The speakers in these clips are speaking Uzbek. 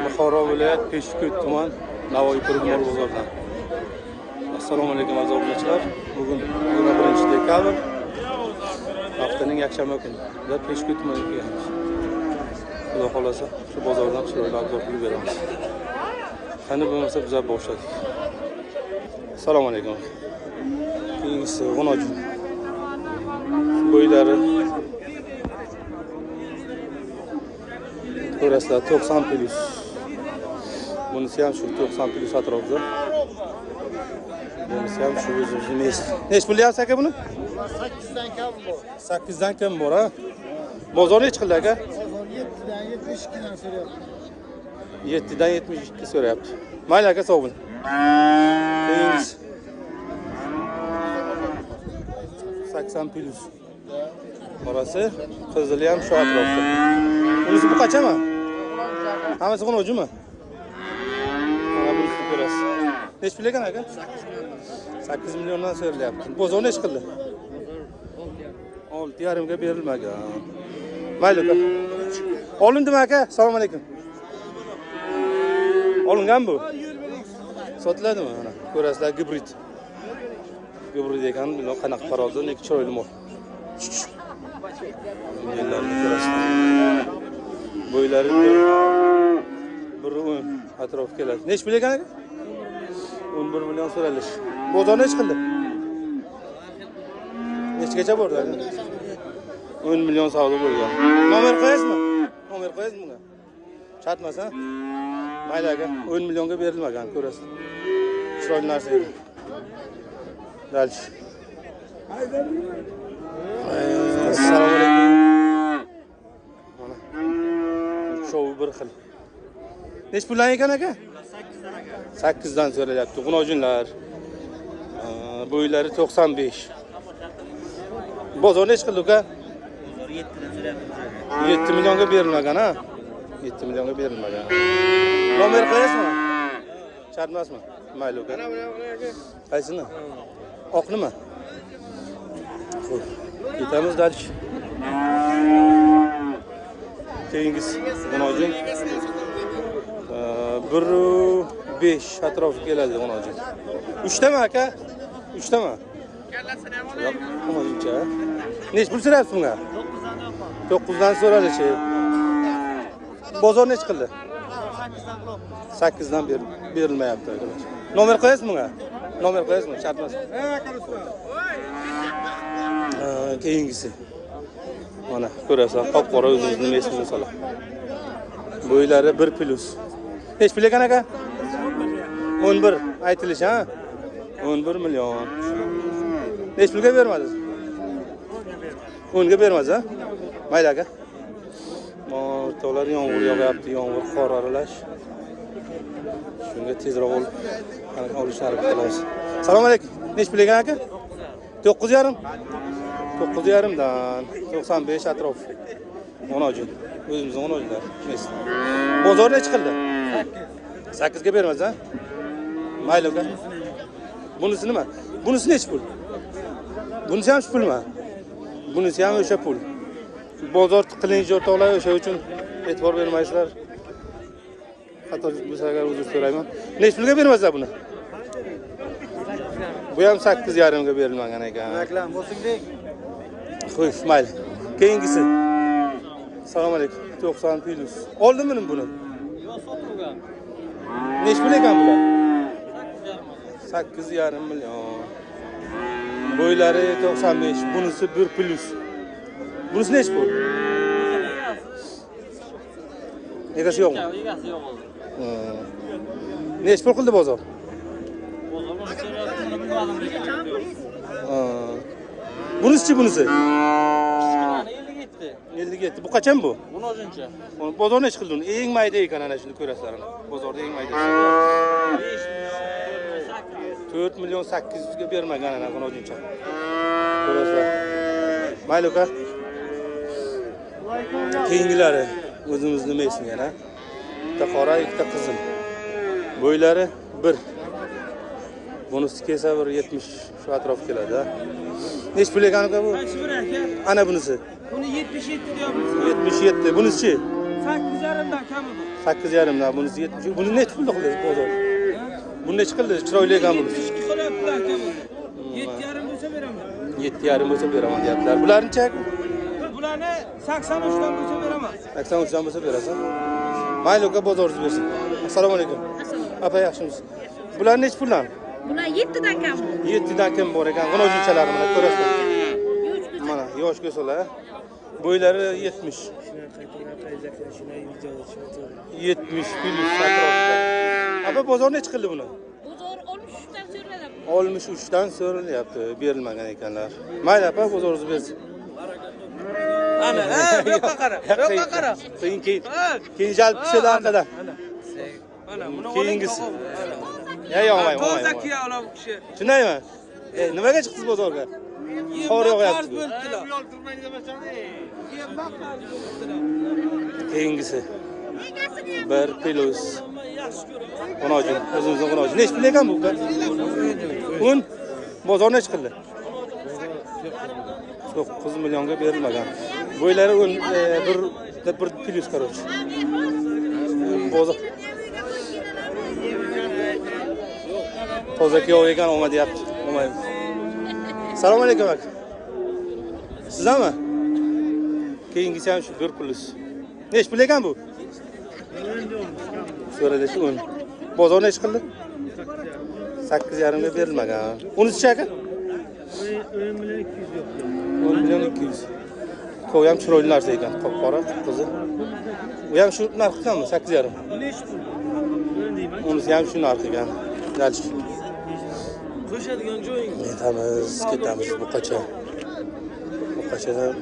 Buxoro viloyat Peshko'y tuman Navoiy Pirmol bozoridan. Assalomu alaykum aziz obunachilar. Bugun 1-dekabr. Haftaning yakshanba kuni. Biz Peshko'y tumaniga kelganmiz. Xudo xolasa shu bozordan chiroyli obzor qilib beramiz. Qani bo'lmasa biz boshladik. Assalomu alaykum. Keyingisi g'unojin. Bo'ylari ko'rasizlar 90+. Bunisi ham shu 90+ atrofida. Bunisi ham shu o'zimiz. Nech pul deyapsiz aka buni? 8dan kam bor. 8dan kam bor, ha? Bozor nech qildi aka? Bozor 7dan 72dan so'rayapti. 7dan 72 so'rayapti. Mayli aka, sog' bo'ling. Keyingisi 80+. Orasi qizili ham shu atrofda. Bunisi bu qachami? Hammasi g'unojimi? Mana bunisini ko'rasiz. Nech pul ekan aka? 8 milliondan so'ralyapti. Bozor nech qildi? 6,5 ga berilmagan. Mayli aka. Olindimi aka? Assalomu alaykum. Olingan bu? Sotiladimi? Mana ko'rasizlar, gibrid. Gibrid ekan, bilmem qanaqa parozda, nek chiroyli mol. Yerlarni ko'rasizlar. Bo'ylari 1.10 atrof keladi. Nech pul ekan aka? 11 million so'ralish. Bozor nech qildi? Nechgacha bordi aka? 10 million savdo bo'lgan. Nomer qo'yasizmi? Nomer qo'yasiz bunga. Chatmas, ha? Mayli aka, 10 millionga berilmagan, ko'rasiz. Chiroyli narsa edi. Dalch. Assalomu alaykum. Mana. Show bir xil. Nech puldan ekan aka? 8dan aka. 8dan so'ralyapti. G'unojinlar. Bo'ylari 95. Bozor nech qildi uka? Bozor 7dan so'rayapti. 7 millionga berilmagan, ha? 7 millionga berilmagan. Nomer qo'yasizmi? Chatmasmi? Mayli uka. Qaysini? Oqnimi? Xo'p. Ketamiz dalch. Keyingisi g'unojin. 1.5 atrofi keladi g'unojin. 3tami aka? 3tami? Kallasini ham Yo'q, g'unojincha. Nech pul so'rayapsiz bunga? 9dan so'ralishi. Bozor nech qildi? 8dan berilmayapti arkadaşlar. Nomer qo'yasizmi bunga? Nomer qo'yasizmi? Shartmas. Keyingisi. Mana ko'rasizlar, qop-qora o'zimizning mesimiz sola. Bo'ylari 1+. Nech pul ekan aka? 11 aytilish, ha? 11 million. Nech pulga bermadingiz? 10 ga bermadingiz, ha? Mayli aka. O'rtoqlar yomg'ir yog'yapti, yomg'ir qor aralash. Shunga tezroq olib, olishni qilamiz. Assalomu alaykum. Nech pul ekan aka? 9,5. 9,5dan 95 atrof. G'unojin. O'zimizning g'unojinlar. Bozor nech qildi? 8 ga bermaysiz, ha? Mayli aka. Bunisi nima? Bunisi nech pul? Bunisi ham shu pulmi? Bunisi ham o'sha pul. Bozor qilinch o'rtoqlar o'sha uchun e'tibor bermaysizlar. Xato bo'lsa agar uzr so'rayman. Nech pulga bermaysiz buni? Bu ham 8,5 ga berilmagan ekan. Reklam bo'lsin-dek. Xo'sh, mayli. Keyingisi. Assalomu alaykum. 90+. Oldimmi buni? Yo'q, sotilgan. Nech pul ekan bular? 8,5 million. Bo'ylari 95. Bunisi 1+. Bunisi nech pul? Egasi yo'qmi? Egasi yo'q o'zi. Nech pul qildi bozor? Bozor buni so'rayapti, bilmadim degan. Bunisi-chi bunisi? 57. 57. Bu qachon bu? G'unojincha. Bozor nech qildi uni? Eng mayda ekan, ana shuni ko'rasizlar. Bozorda eng mayda. 4 million 800 ga bermagan ana g'unojincha. Ko'rasizlar. Mayli aka. Keyingilari o'zimizning mesin yana. Bitta qora, ikkita qizil. Bo'ylari 1. Bunisi kelsa bir 70 shu atrof keladi. Neç pul ekan aka bu? Qaysi bir aka? Ana bunisi. Buni 77 deyapmiz. 77. Bunisi-chi? 8,5 dan kami bu. 8,5 dan bunisi 70. Buni necha pulga qilasiz bozor? Buni necha qildi? Chiroyli ekan bunisi. 2 qilyapti aka bu. 7,5 bo'lsa beraman. 7,5 bo'lsa beraman deyaptilar. Bularni-chi? Bularni 83 dan bo'lsa beraman. 83 dan bo'lsa berasan. Mayli aka bozoringiz bersin. Assalomu alaykum. Apa yaxshimisiz? Bular necha puldan? Bular 7 dan kam. 7 dan kam bor ekan. G'unojinchalar mana ko'rasizlar. Mana yosh go'salar. Bo'ylari 70. 70 plus atrofida. Apa bozor necha qildi buni? Bozor 63 dan so'raladi. 63 dan so'ralyapti, berilmagan ekanlar. Mayli apa bozoringizni bersin. Ana, yo'qqa qara. Yo'qqa qara. Keyin jalb tushadi arqadan. Mana buni Keyingisi. Yo'q, Toza kiya ola bu kishi. Shundaymi? Nimaga chiqdingiz bozorga? Qor yog'yapti. Keyingisi. Bir plus. Qonojin, o'zimizning qonojin. Nech pul ekan bu? Un bozor nech qildi? 9 millionga berilmagan. Bo'ylari bir plus короче. Bozor. Toza kuyov ekan olma deyapti. Olmaymiz. Assalomu alaykum aka. Sizami? Keyingisi ham shu 1 plus. Nech pul ekan bu? So'ralish 10. Bozor nech qildi? 8,5 ga berilmagan. Unisi aka? 10 million 200. Ko'p ham chiroyli narsa ekan, qop-qora, qizi. Bu ham shu narx ekanmi? 8,5. Unisi ham shu narx ekan. Dalchi. Qo'shadigan joying. Ketamiz Buqacha. Buqachadan.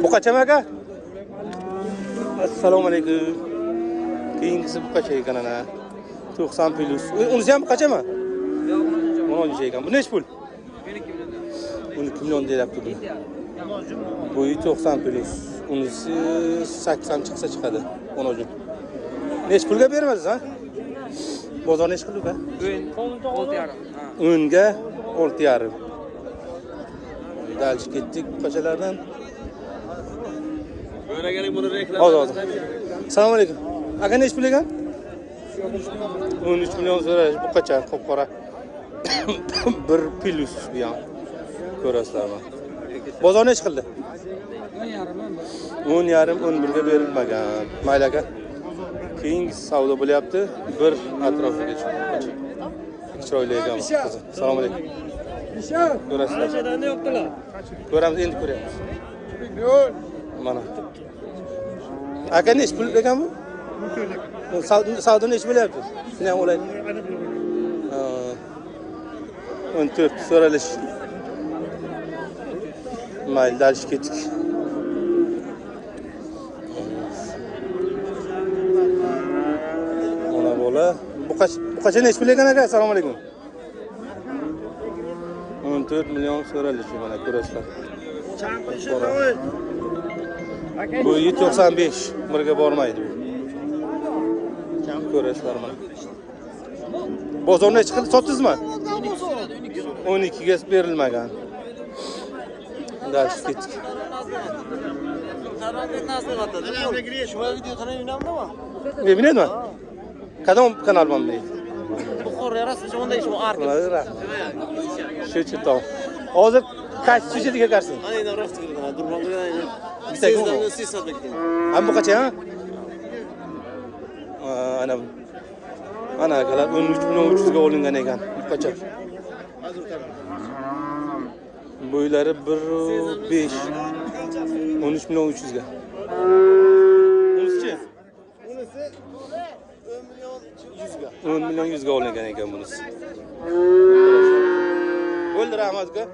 Buqachami aka? Assalomu alaykum. Keyingisi Buqacha ekan ana. 90 plus. Unisi ham Buqachami? Yo'q, 10 ekan. Bu nech pul? 12 million deyapti bu. Bu 90 plus. Unisi 80 chiqsa chiqadi. 10. Nech pulga bermaysiz, ha? Bozor nech qildi uka? 6,5. O'nga 6,5. Dalchi ketdik Buqachalardan. Bo'raganing buni reklama. Hozir. Assalomu alaykum. Aka nech pul ekan? 13 million so'rash Buqacha qop-qora. 1 plus bu ham. Ko'rasizlarmi? Bozor nech qildi? 10,5 11 ga berilmagan. Mayli aka. Keyingi savdo bo'lyapti. Bir atrofiga chiqdi. Chiroyli ekan qizi. Assalomu alaykum. Ko'rasizlar. Qanchadan yo'qdilar? Ko'ramiz, endi ko'ryapmiz. Mana. Aka nech pul ekan bu? Savdo nech bo'lyapti? Shuni ham olaylik. 14 so'ralish. Mayli, dalchi ketdik. Mana bola. Buqacha nech pul ekan aka? Assalomu alaykum. 14 million so'ralish mana ko'rasizlar. Bu 95 birga bormaydi bu. Ko'rasizlar mana. Bozor nech qildi? Sotdingizmi? 12 ga berilmagan. Dalchi ketdik. Shuma video qaraymammi? Bilmayapman. Qadam kanal bor deydi. Buxor yarasi onda ish bor. Shu chito. Hozir qaysi sujetiga kirsin? Aynan rost kirgan. Durmog'iga. Bitta Sizdan bekdim. Ham bu qacha? Ana. Ana akalar 13 million 300 ga olingan ekan. Bu qacha. Bo'ylari 1.5 13 million 300 ga. Unisi-chi? Unisi 10 million 100 ga olingan ekan bunisi. Bo'ldi, rahmat aka.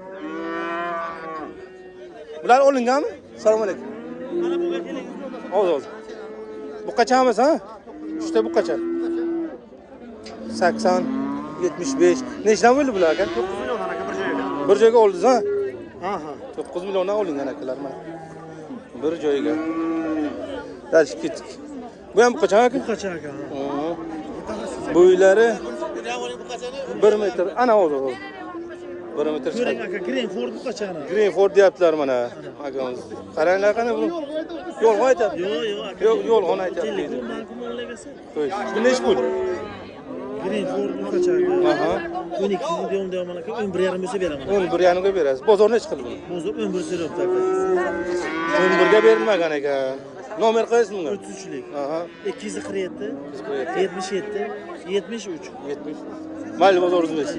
Bular olinganmi? Assalomu alaykum. Hozir. Bu qachamiz, ha? Uchta bu qacha. 80, 75. Nechdan bo'ldi bular aka? 9 million aka bir joyga. Bir joyga oldingiz, ha? Aha. 9 milliondan olingan akalar mana. Bir joyga. Dalchi ketdik. Bu ham bu qacha aka? Bu qacha aka. Bo'ylari 1 metr. Ana hozir. 1 metr Ko'ring chiqadi. aka, Green Ford qachani? Greenford deyaptilar mana akamiz. Qaranglar qani bu. Yo'lg'on aytadi. Yo'q, aka. Yo'q, yo'lg'on aytadi. Ma'lumotlarga Qo'y. Bu nech pul? Green Ford qachani? Aha. 12 million deyman aka, 11,5 bo'lsa beraman. 11,5 ga berasiz. Bozor nech qildi buni? Bozor 11 so'rayapti aka. 11 ga berilmagan ekan. Nomer qaysi bunga? 33lik. Aha. 247 77 73. 70. Mayli bozoringiz.